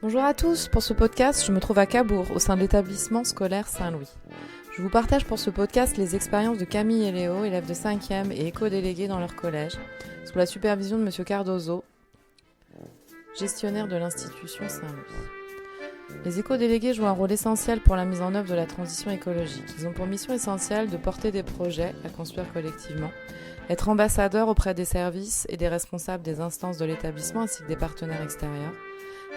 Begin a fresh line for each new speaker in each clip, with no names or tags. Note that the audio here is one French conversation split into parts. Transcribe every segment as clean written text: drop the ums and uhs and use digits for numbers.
Bonjour à tous, pour ce podcast, je me trouve à Cabourg, au sein de l'établissement scolaire Saint-Louis. Je vous partage pour ce podcast les expériences de Camille et Léo, élèves de 5e et éco-délégués dans leur collège, sous la supervision de M. Cardozo, gestionnaire de l'institution Saint-Louis. Les éco-délégués jouent un rôle essentiel pour la mise en œuvre de la transition écologique. Ils ont pour mission essentielle de porter des projets à construire collectivement, être ambassadeurs auprès des services et des responsables des instances de l'établissement ainsi que des partenaires extérieurs,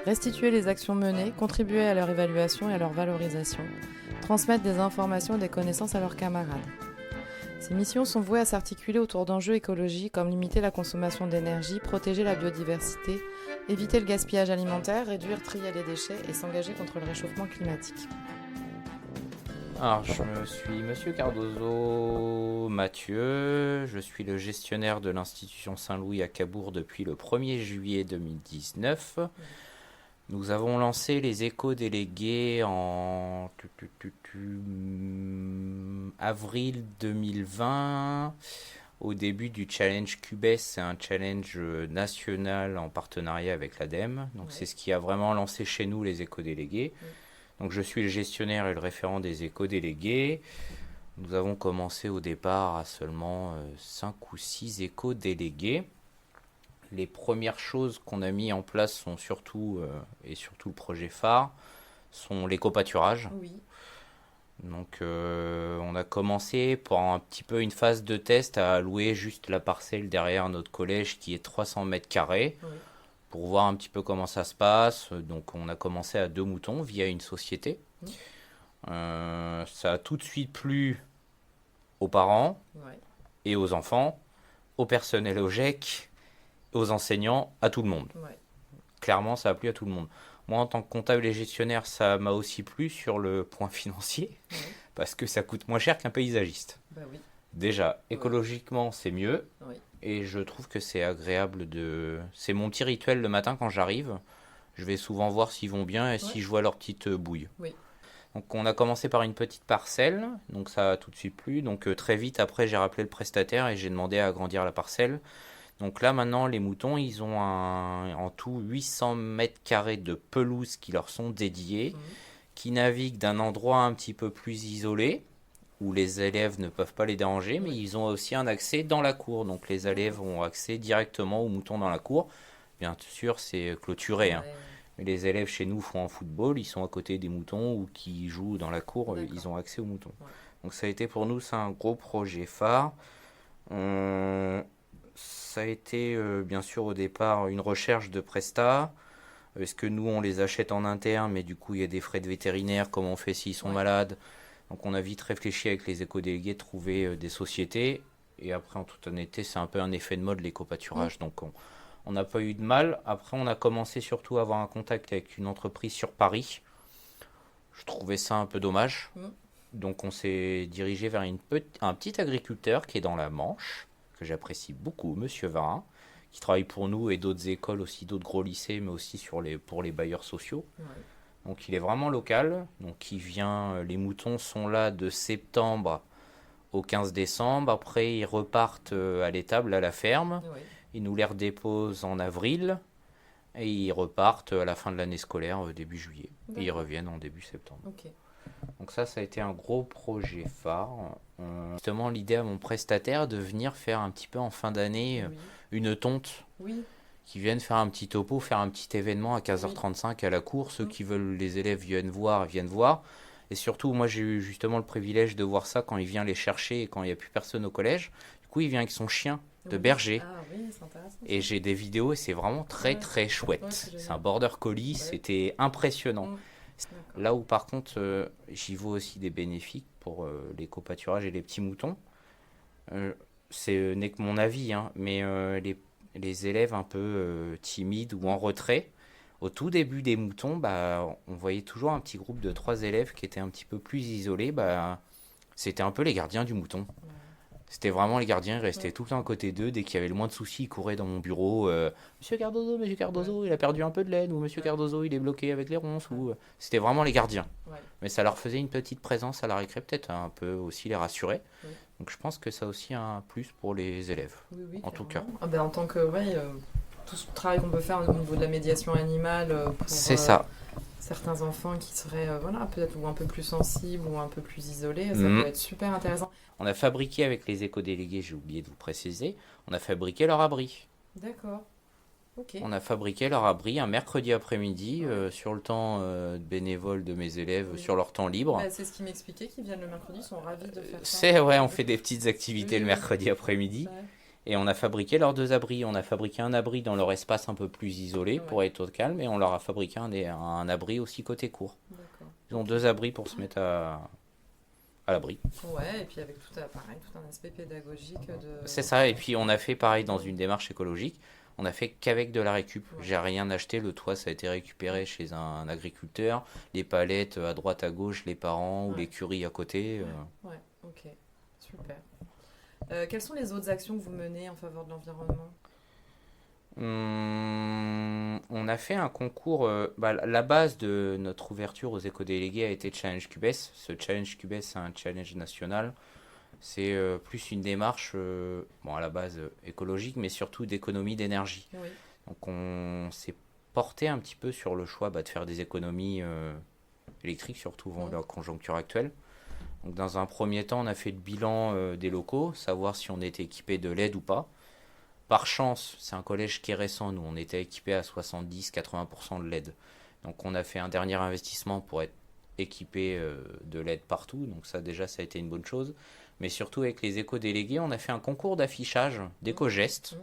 restituer les actions menées, contribuer à leur évaluation et à leur valorisation, transmettre des informations et des connaissances à leurs camarades. Ces missions sont vouées à s'articuler autour d'enjeux écologiques comme limiter la consommation d'énergie, protéger la biodiversité, éviter le gaspillage alimentaire, réduire, trier les déchets et s'engager contre le réchauffement climatique.
Alors, je suis Monsieur Cardozo Mathieu, je suis le gestionnaire de l'institution Saint-Louis à Cabourg depuis le 1er juillet 2019. Nous avons lancé les éco-délégués en avril 2020, au début du challenge QBES, c'est un challenge national en partenariat avec l'ADEME. Donc c'est ce qui a vraiment lancé chez nous les éco-délégués. Donc je suis le gestionnaire et le référent des éco-délégués. Nous avons commencé au départ à seulement 5 ou 6 éco-délégués. Les premières choses qu'on a mis en place sont surtout le projet phare, sont l'éco-pâturage.
Oui.
Donc on a commencé pour un petit peu une phase de test à louer juste la parcelle derrière notre collège qui est 300 mètres carrés. Oui. Pour voir un petit peu comment ça se passe. Donc on a commencé à 2 moutons via une société. Oui. Ça a tout de suite plu aux parents et aux enfants, au personnel au GEC, aux enseignants, à tout le monde. Ouais. Clairement, ça a plu à tout le monde. Moi, en tant que comptable et gestionnaire, ça m'a aussi plu sur le point financier, parce que ça coûte moins cher qu'un paysagiste. Bah oui. Déjà, écologiquement, c'est mieux, et je trouve que c'est agréable de... C'est mon petit rituel le matin quand j'arrive. Je vais souvent voir s'ils vont bien et si je vois leur petite bouille. Oui. Donc, on a commencé par une petite parcelle, donc ça a tout de suite plu. Donc, très vite, après, j'ai rappelé le prestataire et j'ai demandé à agrandir la parcelle. Donc là, maintenant, les moutons, ils ont en tout 800 mètres carrés de pelouse qui leur sont dédiés, qui naviguent d'un endroit un petit peu plus isolé, où les élèves ne peuvent pas les déranger, mais ils ont aussi un accès dans la cour. Donc les élèves ont accès directement aux moutons dans la cour. Bien sûr, c'est clôturé. Hein. Mais les élèves chez nous font un football, ils sont à côté des moutons ou qui jouent dans la cour, ils ont accès aux moutons. Donc ça a été pour nous, c'est un gros projet phare. Ça a été bien sûr au départ une recherche de prestat. Est-ce que nous on les achète en interne, mais du coup il y a des frais de vétérinaire, comment on fait s'ils sont malades. Donc on a vite réfléchi avec les éco-délégués de trouver des sociétés. Et après en toute honnêteté c'est un peu un effet de mode l'éco-pâturage. Donc on n'a pas eu de mal. Après on a commencé surtout à avoir un contact avec une entreprise sur Paris. Je trouvais ça un peu dommage. Donc on s'est dirigé vers un petit agriculteur qui est dans la Manche, que j'apprécie beaucoup, Monsieur Varin, qui travaille pour nous et d'autres écoles aussi, d'autres gros lycées, mais aussi pour les bailleurs sociaux. Ouais. Donc il est vraiment local, donc il vient, les moutons sont là de septembre au 15 décembre, après ils repartent à l'étable, à la ferme, ils nous les redéposent en avril, et ils repartent à la fin de l'année scolaire, début juillet, et ils reviennent en début septembre. Okay. Donc ça a été un gros projet phare. Justement, l'idée à mon prestataire de venir faire un petit peu en fin d'année une tonte. Qui viennent faire un petit topo, faire un petit événement à 15h35 à la cour. Ceux qui veulent, les élèves viennent voir. Et surtout, moi j'ai eu justement le privilège de voir ça quand il vient les chercher et quand il n'y a plus personne au collège. Du coup, il vient avec son chien de berger. Ah, oui, c'est intéressant. Et j'ai des vidéos et c'est vraiment très très chouette. C'est un border collie, c'était impressionnant. Là où par contre j'y vois aussi des bénéfices pour l'éco-pâturage et les petits moutons, n'est que mon avis, hein, mais les élèves un peu timides ou en retrait, au tout début des moutons, on voyait toujours un petit groupe de 3 élèves qui étaient un petit peu plus isolés, c'était un peu les gardiens du mouton. C'était vraiment les gardiens, ils restaient tout le temps à côté d'eux. Dès qu'il y avait le moins de soucis, ils couraient dans mon bureau. Monsieur Cardozo, il a perdu un peu de laine. Ou Monsieur Cardozo, il est bloqué avec les ronces. C'était vraiment les gardiens. Mais ça leur faisait une petite présence à la récré, peut-être un peu aussi les rassurer. Donc je pense que ça a aussi un plus pour les élèves, en tout cas.
En tant que tout ce travail qu'on peut faire au niveau de la médiation animale pour
C'est ça.
certains enfants qui seraient peut-être ou un peu plus sensibles ou un peu plus isolés, ça peut être super intéressant.
On a fabriqué avec les éco-délégués, j'ai oublié de vous préciser, on a fabriqué leur abri.
D'accord. Ok.
On a fabriqué leur abri un mercredi après-midi sur le temps bénévole de mes élèves, sur leur temps libre.
Bah, c'est ce qu'ils m'expliquaient, qu'ils viennent le mercredi, ils sont ravis de faire ça.
C'est ouais, on fait des petites activités le mercredi après-midi.
Ouais.
Et on a fabriqué leurs 2 abris. On a fabriqué un abri dans leur espace un peu plus isolé pour être au calme, et on leur a fabriqué un abri aussi côté cour.
D'accord.
Ils ont 2 abris pour se mettre à l'abri.
Ouais, et puis avec tout un aspect pédagogique de...
C'est ça, et puis on a fait pareil dans une démarche écologique. On a fait qu'avec de la récup.
Ouais.
J'ai rien acheté, le toit ça a été récupéré chez un agriculteur. Les palettes à droite à gauche, les parents ou l'écurie à côté.
Ouais, ok, super. Quelles sont les autres actions que vous menez en faveur de l'environnement ?
On a fait un concours. La base de notre ouverture aux éco-délégués a été Challenge QBS. Ce Challenge QBS, c'est un challenge national. C'est plus une démarche, à la base écologique, mais surtout d'économie d'énergie.
Oui.
Donc on s'est porté un petit peu sur le choix de faire des économies électriques, surtout dans la conjoncture actuelle. Donc dans un premier temps, on a fait le bilan des locaux, savoir si on était équipé de LED ou pas. Par chance, c'est un collège qui est récent, nous on était équipé à 70-80% de LED. Donc on a fait un dernier investissement pour être équipé de LED partout, donc ça déjà ça a été une bonne chose. Mais surtout avec les éco-délégués, on a fait un concours d'affichage d'éco-gestes.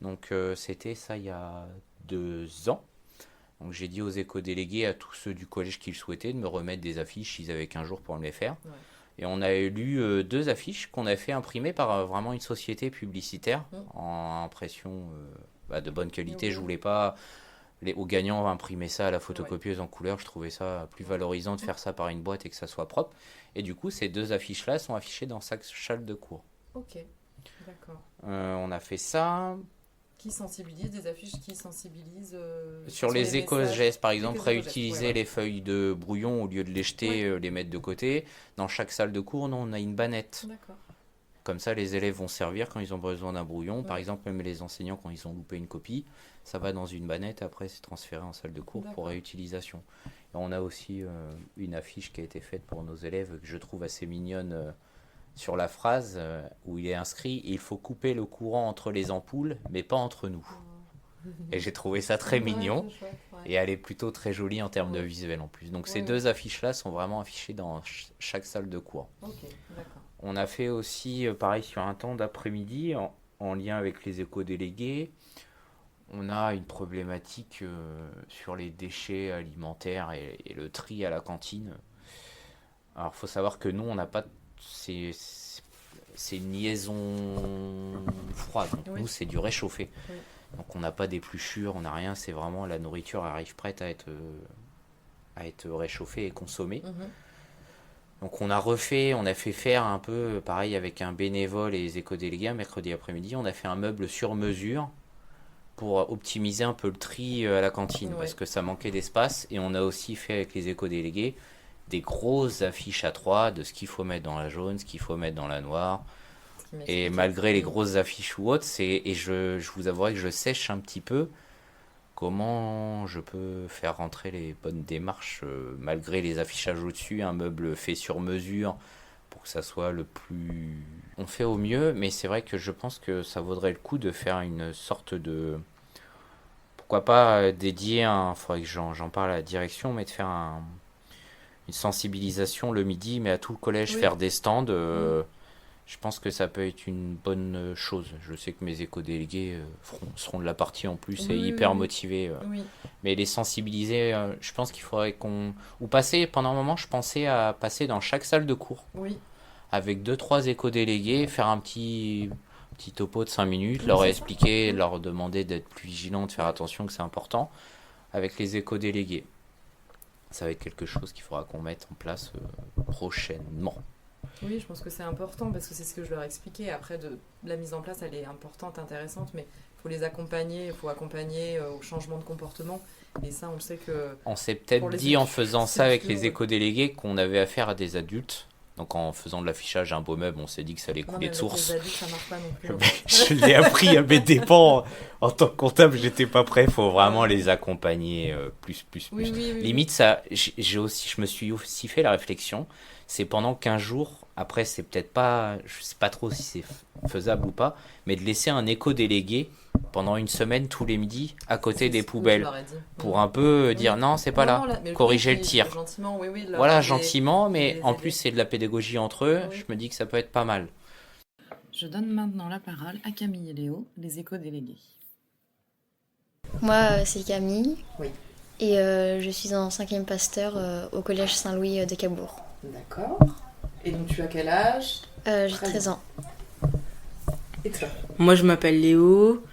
Donc c'était ça il y a 2 ans. Donc j'ai dit aux éco-délégués, à tous ceux du collège qui le souhaitaient, de me remettre des affiches, ils avaient 15 jours pour me les faire. Ouais. Et on a élu 2 affiches qu'on a fait imprimer par vraiment une société publicitaire en impression de bonne qualité. Je voulais pas aux gagnants imprimer ça à la photocopieuse en couleur. Je trouvais ça plus valorisant de faire ça par une boîte et que ça soit propre. Et du coup, ces 2 affiches-là sont affichées dans chaque salle de cours.
Ok, d'accord.
On a fait ça.
Qui sensibilise, des affiches qui sensibilisent
sur les éco-gestes, par exemple, réutiliser les feuilles de brouillon au lieu de les jeter, les mettre de côté. Dans chaque salle de cours, on a une bannette.
D'accord.
Comme ça, les élèves vont servir quand ils ont besoin d'un brouillon. Par exemple, même les enseignants, quand ils ont loupé une copie, ça va dans une bannette. Après, c'est transféré en salle de cours pour réutilisation. Et on a aussi une affiche qui a été faite pour nos élèves que je trouve assez mignonne. Sur la phrase où il est inscrit « Il faut couper le courant entre les ampoules, mais pas entre nous ». Et j'ai trouvé ça très mignon. Chouette, et elle est plutôt très jolie en termes de visuel en plus. Donc ces 2 affiches-là sont vraiment affichées dans chaque salle de cours.
Okay, d'accord.
On a fait aussi, pareil, sur un temps d'après-midi, en lien avec les éco-délégués, on a une problématique sur les déchets alimentaires et le tri à la cantine. Alors il faut savoir que nous, on n'a pas... C'est une liaison froide. Donc nous, c'est du réchauffé. Oui. Donc on n'a pas d'épluchure, on n'a rien. C'est vraiment la nourriture arrive prête à être réchauffée et consommée. Donc on a fait faire un peu pareil avec un bénévole et les éco-délégués un mercredi après-midi. On a fait un meuble sur mesure pour optimiser un peu le tri à la cantine parce que ça manquait d'espace. Et on a aussi fait avec les éco-délégués des grosses affiches A3 de ce qu'il faut mettre dans la jaune, ce qu'il faut mettre dans la noire. Et malgré les grosses affiches ou autres, je vous avouerai que je sèche un petit peu comment je peux faire rentrer les bonnes démarches malgré les affichages au-dessus, un meuble fait sur mesure pour que ça soit le plus... On fait au mieux, mais c'est vrai que je pense que ça vaudrait le coup de faire une sorte de... Pourquoi pas dédier un... Faudrait que j'en parle à la direction, mais de faire une sensibilisation le midi, mais à tout le collège, faire des stands. Je pense que ça peut être une bonne chose. Je sais que mes éco-délégués seront de la partie en plus et hyper motivés. Mais les sensibiliser, je pense qu'il faudrait qu'on... Ou passer, pendant un moment, je pensais à passer dans chaque salle de cours. Avec 2-3 éco-délégués, faire un petit topo de 5 minutes, leur expliquer, leur demander d'être plus vigilants, de faire attention, que c'est important, avec les éco-délégués. Ça va être quelque chose qu'il faudra qu'on mette en place prochainement.
Oui, je pense que c'est important parce que c'est ce que je leur expliquais. Après, la mise en place, elle est importante, intéressante, mais il faut les accompagner, il faut accompagner au changement de comportement. Et ça, on le sait que...
On s'est peut-être dit en faisant ça avec les éco-délégués qu'on avait affaire à des adultes Donc en faisant de l'affichage un beau meuble, on s'est dit que ça allait
Non,
couler
mais
de
avec
source.
les adultes, ça marche pas non plus.
Je l'ai appris à mes dépens. En tant que comptable, j'étais pas prêt. Il faut vraiment les accompagner plus.
Oui, oui, oui.
Limite, ça, je me suis aussi fait la réflexion. C'est pendant 15 jours. Après, c'est peut-être pas, je sais pas trop si c'est faisable ou pas, mais de laisser un éco-délégué pendant une semaine tous les midis à côté des
Oui, je
poubelles.
leur ai dit.
Pour un peu dire non, c'est pas
Non,
là.
mais
Corriger le
coup,
tir.
Gentiment, oui, leur
Voilà,
aider,
gentiment, mais
les
en
aider.
plus, c'est de la pédagogie entre eux.
Oui.
Je me dis que ça peut être pas mal.
Je donne maintenant la parole à Camille et Léo, les éco-délégués.
Moi, c'est Camille.
Oui.
Et je suis en 5e pasteur au collège Saint-Louis de Cabourg.
D'accord. Et donc, tu as quel âge?
J'ai 13 ans.
Et toi?
Moi, je m'appelle Léo,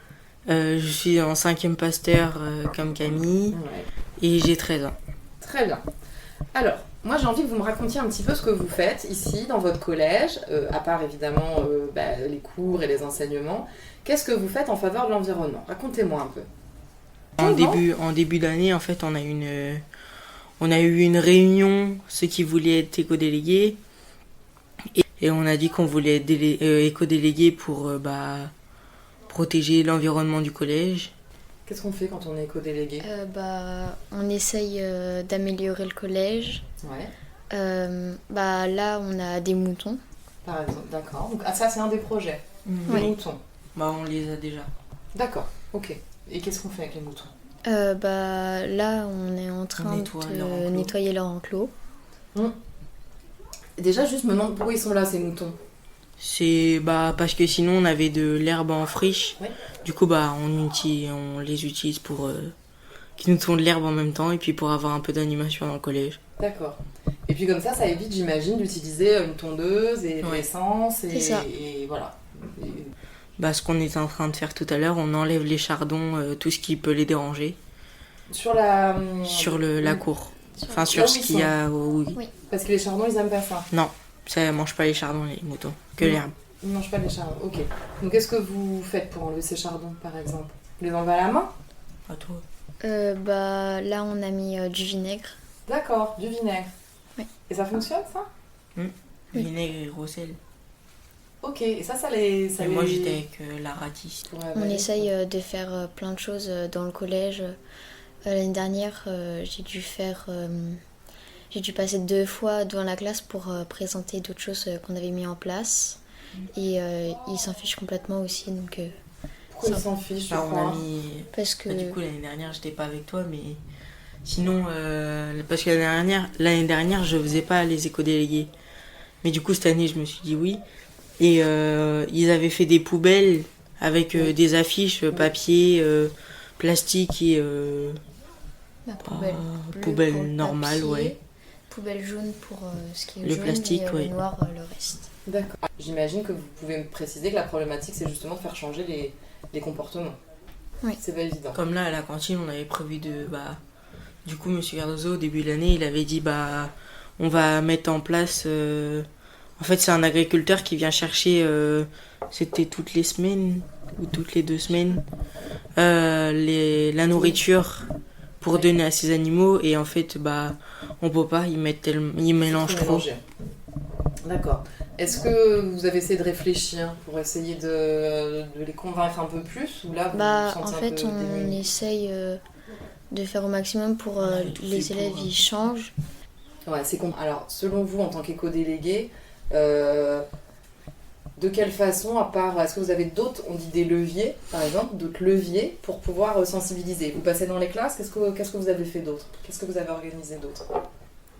je suis en 5e pasteur comme Camille
Ouais.
et j'ai 13 ans.
Très bien. Alors, moi j'ai envie que vous me racontiez un petit peu ce que vous faites ici dans votre collège, à part évidemment les cours et les enseignements. Qu'est-ce que vous faites en faveur de l'environnement? Racontez-moi un peu.
En début d'année, en fait, on a eu une réunion, ceux qui voulaient être éco-délégués, et on a dit qu'on voulait être éco-délégués pour protéger l'environnement du collège.
Qu'est-ce qu'on fait quand on est éco-délégué?
On essaye d'améliorer le collège.
Ouais,
Là, on a des moutons.
par exemple, d'accord. Donc, ça c'est un des projets, les
Ouais.
moutons.
On les a déjà.
D'accord, ok. Et qu'est-ce qu'on fait avec les moutons?
Là, on est en train
nettoie leur
de
enclos.
nettoyer leur enclos.
Déjà, juste me demande pourquoi ils sont là ces moutons.
C'est parce que sinon on avait de l'herbe en friche.
Ouais.
Du coup on les utilise pour qu'ils nous font de l'herbe en même temps et puis pour avoir un peu d'animation dans le collège.
D'accord. Et puis comme ça évite, j'imagine, d'utiliser une tondeuse et de
Ouais.
l'essence et,
C'est ça.
et voilà.
Ce qu'on était en train de faire tout à l'heure, on enlève les chardons, tout ce qui peut les déranger
Sur la...
sur la cour. Enfin
Là
sur
où
ce
ils
qu'il y a oui.
Parce que les chardons, ils aiment pas ça.
Non, ça mange pas les chardons les moutons, que
Non.
l'herbe.
Ils mangent pas les chardons, ok. Donc qu'est-ce que vous faites pour enlever ces chardons, par exemple? Vous les enlevez à la main?
À toi.
Là, on a mis du vinaigre.
D'accord, du vinaigre.
Oui.
Et ça fonctionne, ça?
Oui.
Vinaigre et gros sel.
Ok, et ça les...
Et moi j'étais avec la ratisse.
Ouais,
On
ouais.
essaye de faire plein de choses dans le collège. L'année dernière, j'ai dû passer 2 fois devant la classe pour présenter d'autres choses qu'on avait mis en place. Et ils s'en fichent complètement aussi. Donc,
Pourquoi ils s'en fichent, je
On
crois?
a mis...
parce que
Du coup l'année dernière j'étais pas avec toi mais sinon parce que l'année dernière je faisais pas les éco-délégués. Mais du coup cette année je me suis dit oui. Et ils avaient fait des poubelles avec
Oui.
des affiches papier, plastique et
la poubelle bleue
poubelle
pour le
normale,
papier,
ouais.
poubelle jaune pour ce qui est
Le
jaune
plastique,
et
ouais.
le noir le reste.
D'accord. J'imagine que vous pouvez me préciser que la problématique, c'est justement de faire changer les comportements.
Oui.
C'est pas évident.
Comme là à la cantine on avait prévu de du coup monsieur Cardozo au début de l'année il avait dit on va mettre en place en fait c'est un agriculteur qui vient chercher c'était toutes les semaines ou toutes les 2 semaines la nourriture pour donner à ses animaux et en fait on peut pas ils mélangent trop.
Mélanger. D'accord. Est-ce que vous avez essayé de réfléchir pour essayer de les convaincre un peu plus ou là vous vous
En
sentez un
fait,
peu
on
démunis?
essaye de faire au maximum pour
On avait tout
les
fait
élèves
pour,
ils changent.
Ouais, c'est alors, selon vous, en tant qu'éco-délégué, de quelle façon, à part, est-ce que vous avez d'autres, on dit des leviers, par exemple, d'autres leviers pour pouvoir sensibiliser? Vous passez dans les classes, qu'est-ce que vous avez fait d'autre? Qu'est-ce que vous avez organisé d'autre?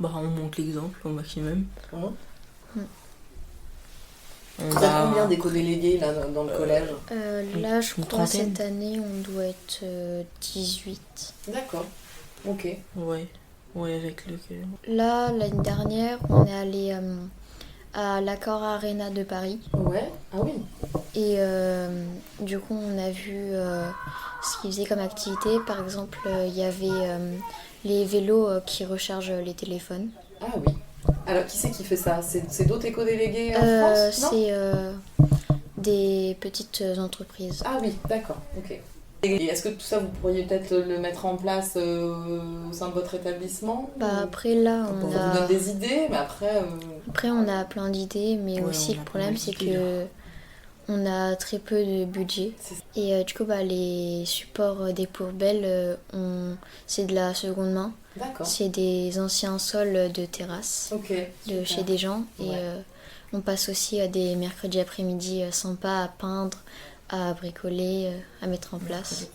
On montre l'exemple au maximum.
Comment
On
Vous avez combien d'éco-délégués là, dans le collège?
Là, je
une
crois
trentaine.
cette année, on doit être 18.
D'accord, ok.
Ouais avec le
Là, l'année dernière, on est allé à l'Accor Arena de Paris.
Ouais, ah oui.
Et du coup, on a vu ce qu'ils faisaient comme activité. Par exemple, il y avait les vélos qui rechargent les téléphones.
Ah oui. Alors, qui c'est qui fait ça? C'est d'autres éco-délégués en France, non?
C'est des petites entreprises.
Ah oui, d'accord, ok. Et est-ce que tout ça, vous pourriez peut-être le mettre en place au sein de votre établissement?
Après là,
On vous donne des idées, mais après...
Après on a plein d'idées, mais
Ouais,
aussi
on a
le problème
plein
c'est
d'idées,
que on a très peu de budget. Et du coup les supports des poubelles, c'est de la seconde main.
D'accord.
C'est des anciens sols de terrasse
Ok.
de
Super.
chez des gens. Et
Ouais.
on passe aussi à des mercredis après-midi sympas à peindre, à bricoler, à mettre en place.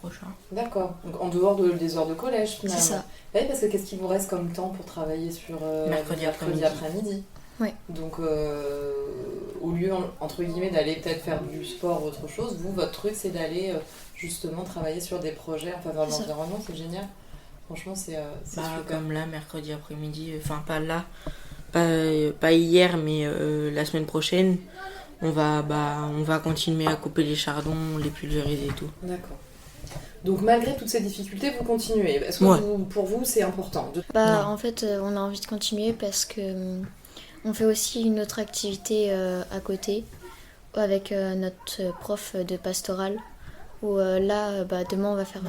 D'accord. Donc en dehors des heures de collège, finalement.
C'est ça.
Oui, parce que qu'est-ce qu'il vous reste comme temps pour travailler sur
Mercredi
après-midi?
Ouais.
Donc, au lieu, entre guillemets, d'aller peut-être faire du sport ou autre chose, vous, votre truc, c'est d'aller justement travailler sur des projets en faveur de
C'est ça.
l'environnement. C'est génial. Franchement, c'est super.
Comme là, mercredi après-midi, enfin pas là, pas hier, mais la semaine prochaine, on va continuer à couper les chardons, les pulvériser et tout.
D'accord. Donc, malgré toutes ces difficultés, vous continuez. Est-ce que pour vous, c'est important
Non.
Non.
En fait, on a envie de continuer parce que on fait aussi une autre activité à côté avec notre prof de pastoral où là, demain, on va faire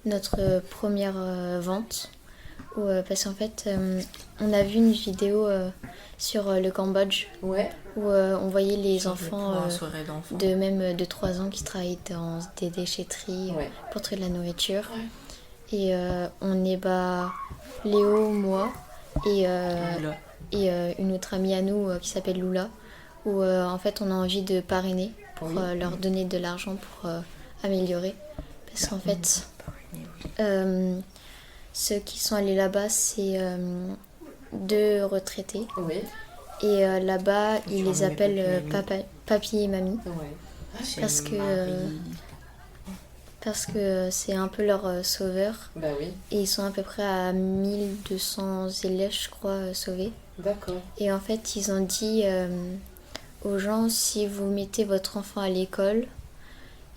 notre première vente. Parce qu'en fait, on a vu une vidéo sur le Cambodge
Ouais.
où on voyait les enfants
soirée d'enfants.
de même de 3 ans qui travaillent dans des déchetteries
Ouais.
pour trouver de la nourriture.
Ouais.
Et on est Léo, moi et,
Là.
une autre amie à nous qui s'appelle Lula, où en fait on a envie de parrainer pour leur donner de l'argent pour améliorer. Parce qu'en fait, ceux qui sont allés là-bas, c'est 2 retraités.
Oui.
Et là-bas, ils les
Surnommés
appellent
papy et
papy et mamie.
Ouais.
Parce que c'est un peu leur sauveur.
Bah oui.
Et ils sont à peu près à 1200 élèves, je crois, sauvés.
D'accord.
Et en fait, ils ont dit aux gens, si vous mettez votre enfant à l'école,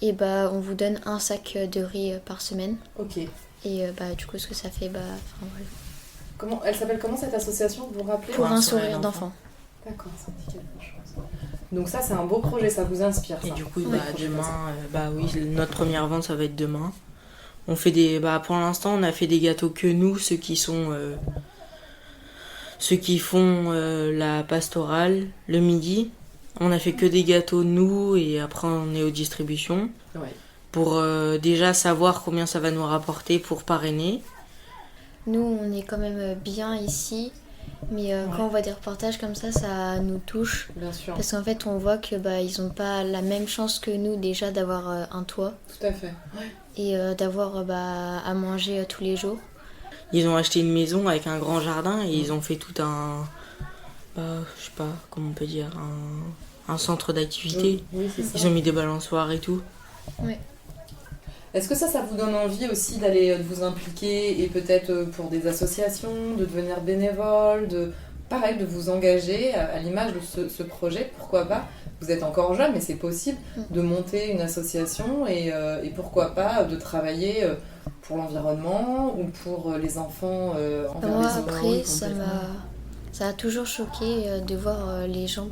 et on vous donne un sac de riz par semaine.
Ok.
Et du coup, ce que ça fait, voilà.
Elle s'appelle comment cette association, vous vous rappelez?
Pour un sourire d'enfant.
D'accord, ça me dit quelque chose. Donc ça, c'est un beau projet, ça vous inspire, ça.
Et du coup,
Ouais.
demain, oui, notre première vente, ça va être demain. On fait pour l'instant, on a fait des gâteaux que nous, ceux qui font la pastorale le midi. On a fait que des gâteaux nous et après on est aux distributions.
Ouais.
Pour déjà savoir combien ça va nous rapporter pour parrainer.
Nous, on est quand même bien ici. Mais quand on voit des reportages comme ça nous touche.
Bien sûr.
Parce qu'en fait, on voit que ils n'ont pas la même chance que nous déjà d'avoir un toit.
Tout à fait. Ouais.
Et d'avoir à manger tous les jours.
Ils ont acheté une maison avec un grand jardin et ils ont fait tout un... je sais pas comment on peut dire, un centre d'activité.
Oui, c'est ça.
Ils ont mis des balançoires et tout.
Ouais.
Est-ce que ça vous donne envie aussi d'aller de vous impliquer et peut-être pour des associations, de devenir bénévole, pareil, de vous engager à l'image de ce projet, pourquoi pas? Vous êtes encore jeune, mais c'est possible de monter une association et pourquoi pas de travailler pour l'environnement ou pour les enfants envers
Moi,
les autres.
après, ça m'a toujours choqué de voir les gens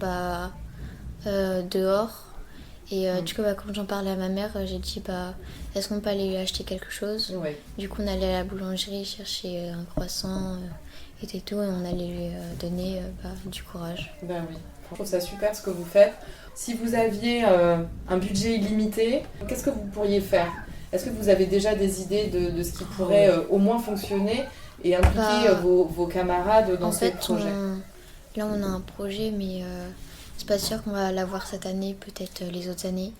dehors. Et du coup, quand j'en parlais à ma mère, j'ai dit est-ce qu'on peut aller lui acheter quelque chose?
Ouais.
Du coup, on allait à la boulangerie chercher un croissant et tout, et on allait lui donner du courage.
Ben oui, je trouve ça super ce que vous faites. Si vous aviez un budget illimité, qu'est-ce que vous pourriez faire? Est-ce que vous avez déjà des idées de ce qui pourrait au moins fonctionner et impliquer vos camarades dans ce projet?
Là, on a un projet, mais c'est pas sûr qu'on va l'avoir cette année, peut-être les autres années.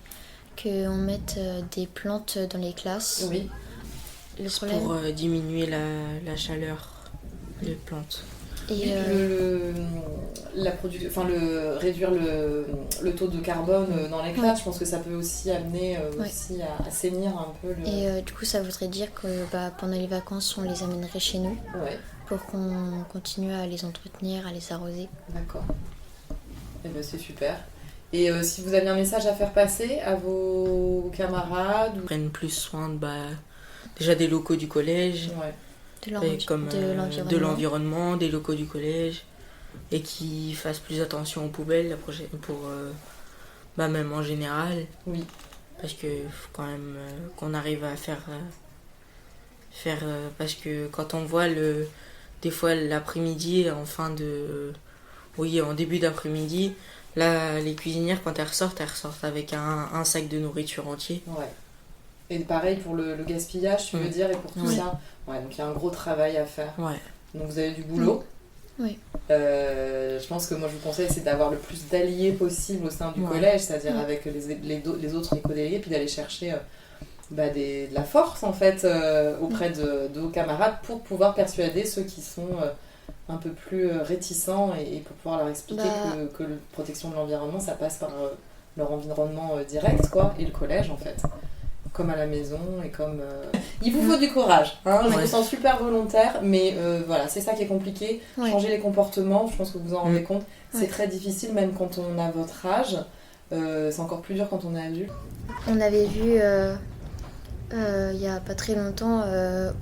Qu'on mette des plantes dans les classes.
Oui.
Le problème...
Pour diminuer la chaleur des plantes.
Et
réduire le taux de carbone dans les classes, je pense que ça peut aussi amener aussi à assainir un peu le...
Et du coup, ça voudrait dire que pendant les vacances, on les amènerait chez nous pour qu'on continue à les entretenir, à les arroser.
D'accord. Eh ben, c'est super. Et si vous aviez un message à faire passer à vos camarades
Ils prennent plus soin déjà des locaux du collège, de l'environnement, des locaux du collège, et qui fassent plus attention aux poubelles pour même en général.
Oui.
parce que faut quand même qu'on arrive à faire parce que quand on voit des fois l'après-midi en début d'après-midi, là les cuisinières quand elles ressortent avec un sac de nourriture entier.
Ouais. Et pareil pour le gaspillage, tu veux dire, et pour tout ça. Ouais, donc il y a un gros travail à faire.
Ouais.
Donc vous avez du boulot.
Oui.
Je pense que moi je vous conseille c'est d'avoir le plus d'alliés possible au sein du collège, c'est-à-dire avec les autres éco-délégués, puis d'aller chercher de la force en fait auprès de vos camarades pour pouvoir persuader ceux qui sont un peu plus réticents et pour pouvoir leur expliquer que la protection de l'environnement ça passe par leur environnement direct quoi, et le collège en fait. Comme à la maison et comme... Il vous faut du courage, hein, je vous sens super volontaire, mais voilà, c'est ça qui est compliqué. Changer les comportements, je pense que vous vous en rendez compte, c'est très difficile même quand on a votre âge. C'est encore plus dur quand on est adulte.
On avait vu il y a pas très longtemps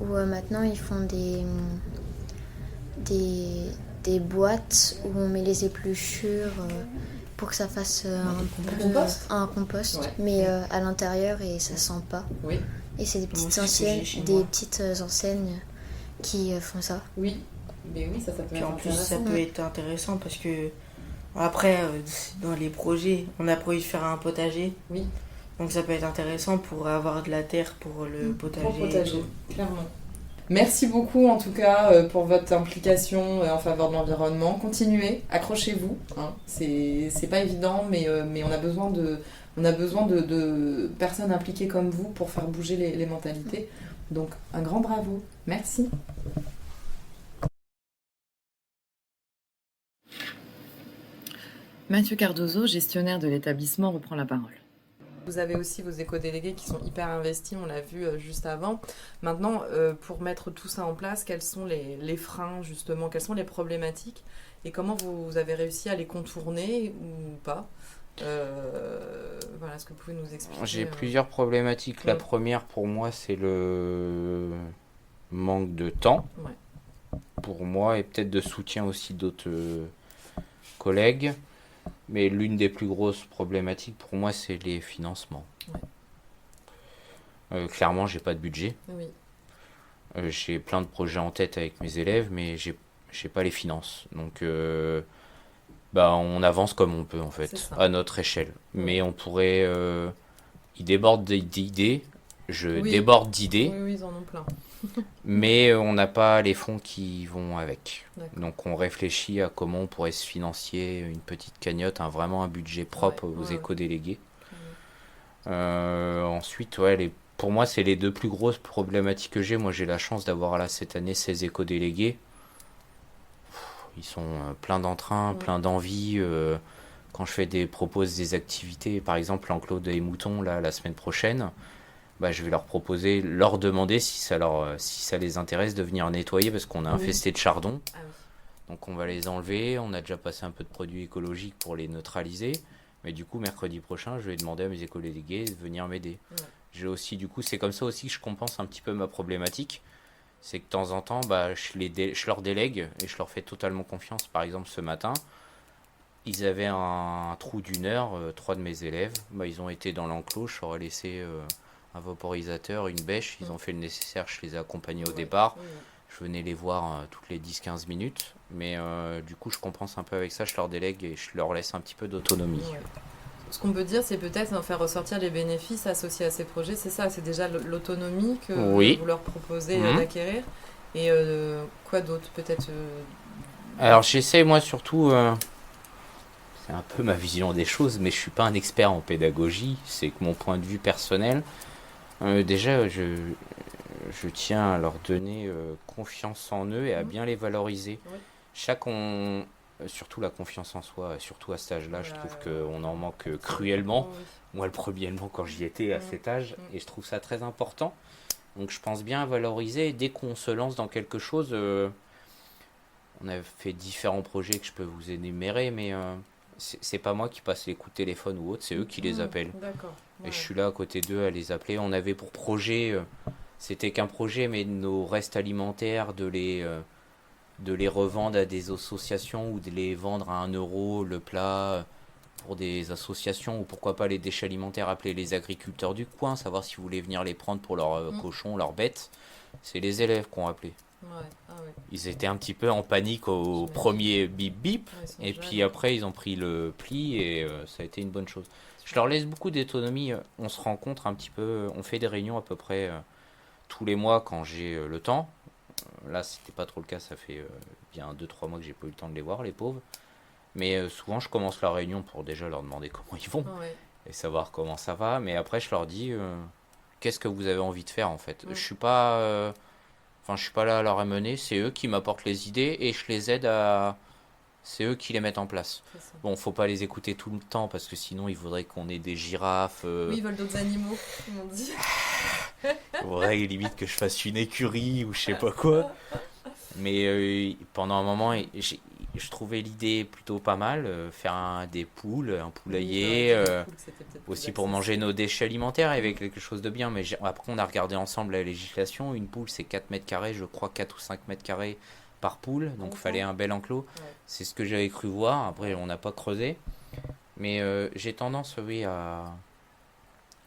où maintenant ils font des boîtes où on met les épluchures pour que ça fasse un compost, mais à l'intérieur et ça sent pas.
Oui.
Et c'est des petites enseignes qui font ça.
Oui, mais oui, ça peut
Puis
être
en plus,
intéressant.
ça peut être intéressant parce que après, dans les projets, on a prévu de faire un potager.
Oui.
Donc ça peut être intéressant pour avoir de la terre pour le potager.
Pour potager, clairement. Merci beaucoup en tout cas pour votre implication en faveur de l'environnement. Continuez, accrochez-vous. Hein. C'est pas évident, mais on a besoin de personnes impliquées comme vous pour faire bouger les mentalités. Donc un grand bravo. Merci. Mathieu Cardozo, gestionnaire de l'établissement, reprend la parole. Vous avez aussi vos éco-délégués qui sont hyper investis, on l'a vu juste avant. Maintenant, pour mettre tout ça en place, quels sont les freins justement, quelles sont les problématiques et comment vous avez réussi à les contourner ou pas Voilà, est-ce que vous pouvez nous expliquer
J'ai plusieurs problématiques. La première pour moi c'est le manque de temps. Pour moi et peut-être de soutien aussi d'autres collègues. Mais l'une des plus grosses problématiques pour moi, c'est les financements. Clairement, j'ai pas de budget.
Oui.
J'ai plein de projets en tête avec mes élèves, mais j'ai pas les finances. Donc, on avance comme on peut en fait, à notre échelle. Mais on pourrait, ils débordent d'idées. Je déborde d'idées.
Oui, ils en ont plein.
Mais on n'a pas les fonds qui vont avec.
D'accord.
Donc on réfléchit à comment on pourrait se financer une petite cagnotte, vraiment un budget propre aux éco-délégués. Ensuite, pour moi, c'est les deux plus grosses problématiques que j'ai. Moi, j'ai la chance d'avoir là cette année 16 éco-délégués. Ils sont pleins d'entrain, pleins d'envie. Quand je propose des activités, par exemple l'enclos des moutons là, la semaine prochaine, je vais leur demander si ça les intéresse de venir nettoyer parce qu'on a infesté de chardon. Donc on va les enlever, on a déjà passé un peu de produits écologiques pour les neutraliser. Mais du coup, mercredi prochain, je vais demander à mes éco-délégués de venir m'aider. J'ai aussi, du coup, c'est comme ça aussi que je compense un petit peu ma problématique. C'est que de temps en temps, je leur délègue et je leur fais totalement confiance. Par exemple, ce matin, ils avaient un trou d'1 heure, 3 de mes élèves. Ils ont été dans l'enclos, je leur ai laissé... un vaporisateur, une bêche, ils ont fait le nécessaire, je les ai accompagnés au départ, je venais les voir toutes les 10-15 minutes, mais du coup je compense un peu avec ça, je leur délègue et je leur laisse un petit peu d'autonomie.
Ce qu'on peut dire, c'est peut-être en faire ressortir les bénéfices associés à ces projets, c'est ça, c'est déjà l'autonomie que vous leur proposez d'acquérir, et quoi d'autre peut-être
Alors j'essaie moi surtout, c'est un peu ma vision des choses, mais je suis pas un expert en pédagogie, c'est que mon point de vue personnel. Déjà, je tiens à leur donner confiance en eux et à bien les valoriser. Surtout la confiance en soi, surtout à cet âge-là, je trouve qu'on en manque cruellement. Moi, le premièrement, quand j'y étais à cet âge, et je trouve ça très important. Donc, je pense bien à valoriser. Et dès qu'on se lance dans quelque chose, on a fait différents projets que je peux vous énumérer, mais c'est pas moi qui passe les coups de téléphone ou autre, c'est eux qui les appellent.
D'accord.
Et je suis là à côté d'eux à les appeler. On avait pour projet, c'était qu'un projet, mais nos restes alimentaires, de les revendre à des associations ou de les vendre à 1 euro le plat pour des associations ou pourquoi pas les déchets alimentaires, appeler les agriculteurs du coin, savoir si vous voulez venir les prendre pour leurs cochons, leurs bêtes. C'est les élèves qui ont appelé.
Ouais. Ah ouais.
Ils étaient un petit peu en panique au premier bip bip, et puis après ils ont pris le pli et ça a été une bonne chose. Je leur laisse beaucoup d'autonomie, on se rencontre un petit peu, on fait des réunions à peu près tous les mois quand j'ai le temps. Là c'était pas trop le cas, ça fait bien 2-3 mois que j'ai pas eu le temps de les voir, les pauvres. Mais souvent je commence la réunion pour déjà leur demander comment ils vont et savoir comment ça va, mais après je leur dis qu'est-ce que vous avez envie de faire en fait. Je suis pas là à leur amener, c'est eux qui m'apportent les idées et je les aide à... C'est eux qui les mettent en place. Bon, faut pas les écouter tout le temps parce que sinon ils voudraient qu'on ait des girafes.
Oui, ils veulent d'autres animaux, comme on dit.
Ils voudraient limite que je fasse une écurie ou je sais pas quoi. Mais pendant un moment, je trouvais l'idée plutôt pas mal. Faire des poules, un poulailler. Aussi pour manger nos déchets alimentaires avec quelque chose de bien. Mais après, on a regardé ensemble la législation. Une poule, c'est 4 mètres carrés, je crois 4 ou 5 mètres carrés par poule. Donc, il fallait un bel enclos. C'est ce que j'avais cru voir. Après, on n'a pas creusé. Mais j'ai tendance, oui, à...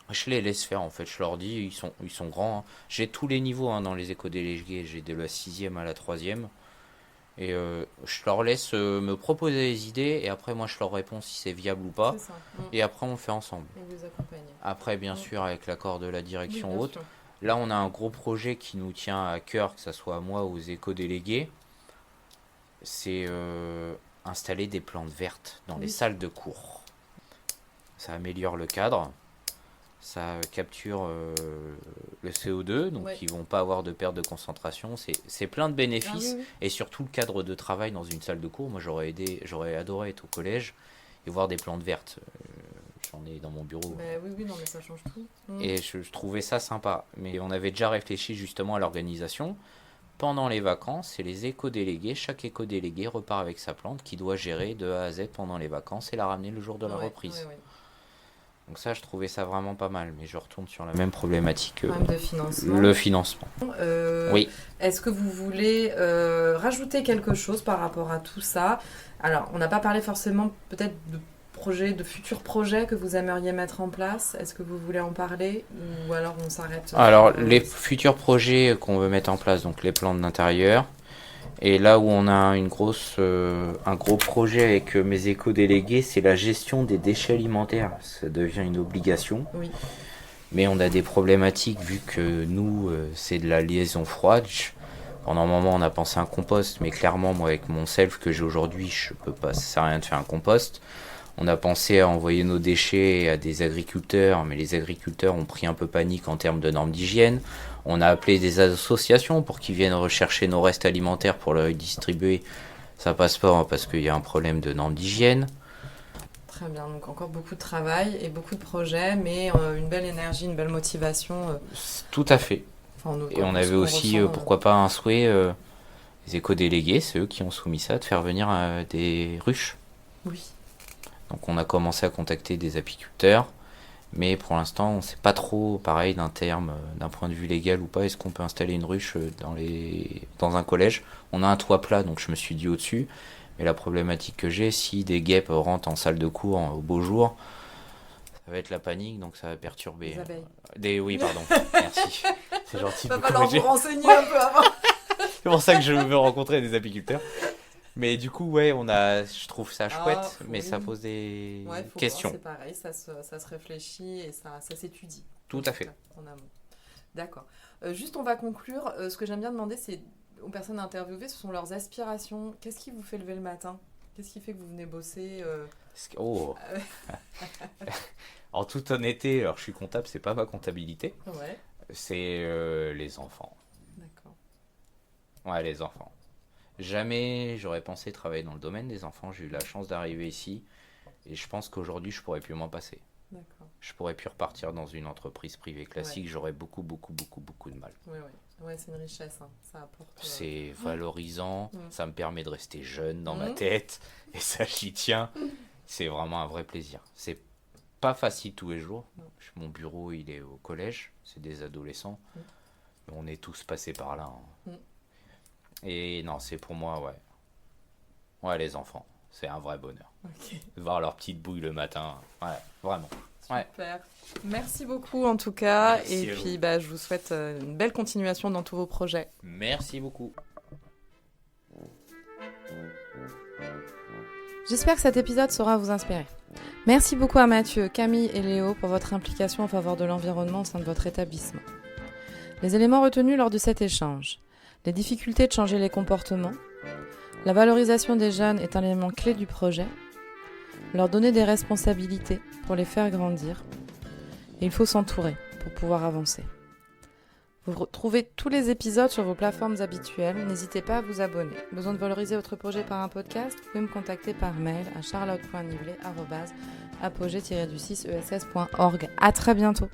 Je les laisse faire, en fait. Je leur dis, ils sont grands. Hein. J'ai tous les niveaux dans les éco-délégués. J'ai de la 6e à la 3e. Et je leur laisse me proposer des idées et après moi je leur réponds si c'est viable ou pas. Et après on fait ensemble.
Et vous accompagnez.
Après bien sûr avec l'accord de la direction haute. Là on a un gros projet qui nous tient à cœur, que ce soit à moi ou aux éco-délégués. C'est installer des plantes vertes dans les salles de cours. Ça améliore le cadre. Ça capture le CO2, donc ils vont pas avoir de perte de concentration. C'est plein de bénéfices. Et surtout le cadre de travail dans une salle de cours. Moi j'aurais adoré être au collège et voir des plantes vertes. J'en ai dans mon bureau.
Oui, non mais ça change tout.
Et je trouvais ça sympa. Mais on avait déjà réfléchi justement à l'organisation. Pendant les vacances, c'est les éco-délégués. Chaque éco-délégué repart avec sa plante qui doit gérer de A à Z pendant les vacances et la ramener le jour de la reprise. Donc ça, je trouvais ça vraiment pas mal, mais je retourne sur la même problématique.
De financement.
Le financement. Oui.
Est-ce que vous voulez rajouter quelque chose par rapport à tout ça ? Alors, on n'a pas parlé forcément peut-être de futurs projets que vous aimeriez mettre en place. Est-ce que vous voulez en parler ou alors on s'arrête ?
Alors, les futurs projets qu'on veut mettre en place, donc les plantes d'intérieur. Et là où on a un gros projet avec mes éco-délégués, c'est la gestion des déchets alimentaires. Ça devient une obligation.
Oui.
Mais on a des problématiques vu que nous, c'est de la liaison froide. Pendant un moment, on a pensé à un compost, mais clairement, moi, avec mon self que j'ai aujourd'hui, je peux pas, ça sert à rien de faire un compost. On a pensé à envoyer nos déchets à des agriculteurs, mais les agriculteurs ont pris un peu panique en termes de normes d'hygiène. On a appelé des associations pour qu'ils viennent rechercher nos restes alimentaires pour les distribuer. Ça passe pas parce qu'il y a un problème de normes d'hygiène.
Très bien, donc encore beaucoup de travail et beaucoup de projets, mais une belle énergie, une belle motivation.
Tout à fait. Et on avait aussi, pourquoi pas, un souhait, les éco-délégués, c'est eux qui ont soumis ça, de faire venir des ruches.
Oui.
Donc on a commencé à contacter des apiculteurs. Mais pour l'instant, on ne sait pas trop, pareil, d'un point de vue légal ou pas, est-ce qu'on peut installer une ruche dans un collège. On a un toit plat, donc je me suis dit au-dessus. Mais la problématique que j'ai, si des guêpes rentrent en salle de cours au beau jour, ça va être la panique, donc ça va perturber.
Les abeilles.
Oui, pardon. Merci. C'est gentil de
me
corriger.
Va falloir vous renseigner un peu avant.
C'est pour ça que je veux rencontrer des apiculteurs. Mais du coup, je trouve ça chouette, mais ça pose des questions.
C'est pareil, ça se réfléchit et ça s'étudie.
Tout à fait.
En amont. D'accord. Juste, on va conclure. Ce que j'aime bien demander, c'est aux personnes interviewées, ce sont leurs aspirations. Qu'est-ce qui vous fait lever le matin ? Qu'est-ce qui fait que vous venez bosser
En toute honnêteté, alors je suis comptable, c'est pas ma comptabilité.
Ouais.
C'est les enfants.
D'accord.
Ouais, les enfants. Jamais j'aurais pensé travailler dans le domaine des enfants. J'ai eu la chance d'arriver ici et je pense qu'aujourd'hui je pourrais plus m'en passer.
D'accord.
Je pourrais plus repartir dans une entreprise privée classique. J'aurais beaucoup de mal.
Ouais, c'est une richesse. Hein. Ça apporte.
C'est valorisant. Ça me permet de rester jeune dans ma tête et ça j'y tiens. C'est vraiment un vrai plaisir. C'est pas facile tous les jours. Mon bureau il est au collège. C'est des adolescents. On est tous passés par là. Hein. Et non, c'est pour moi, ouais, les enfants. c'est un vrai bonheur.
Ok.
De voir leur petite bouille le matin, ouais, vraiment. Ouais.
Super. Merci beaucoup en tout cas.
Merci
et
à
puis
vous.
je vous souhaite une belle continuation dans tous vos projets.
Merci beaucoup.
J'espère que cet épisode saura vous inspirer. Merci beaucoup à Mathieu, Camille et Léo pour votre implication en faveur de l'environnement au sein de votre établissement. Les éléments retenus lors de cet échange. Les difficultés de changer les comportements. La valorisation des jeunes est un élément clé du projet. Leur donner des responsabilités pour les faire grandir. Et il faut s'entourer pour pouvoir avancer. Vous retrouvez tous les épisodes sur vos plateformes habituelles. N'hésitez pas à vous abonner. Besoin de valoriser votre projet par un podcast? Vous pouvez me contacter par mail à charlotte.nivelet@apogée-du6ess.org. À très bientôt.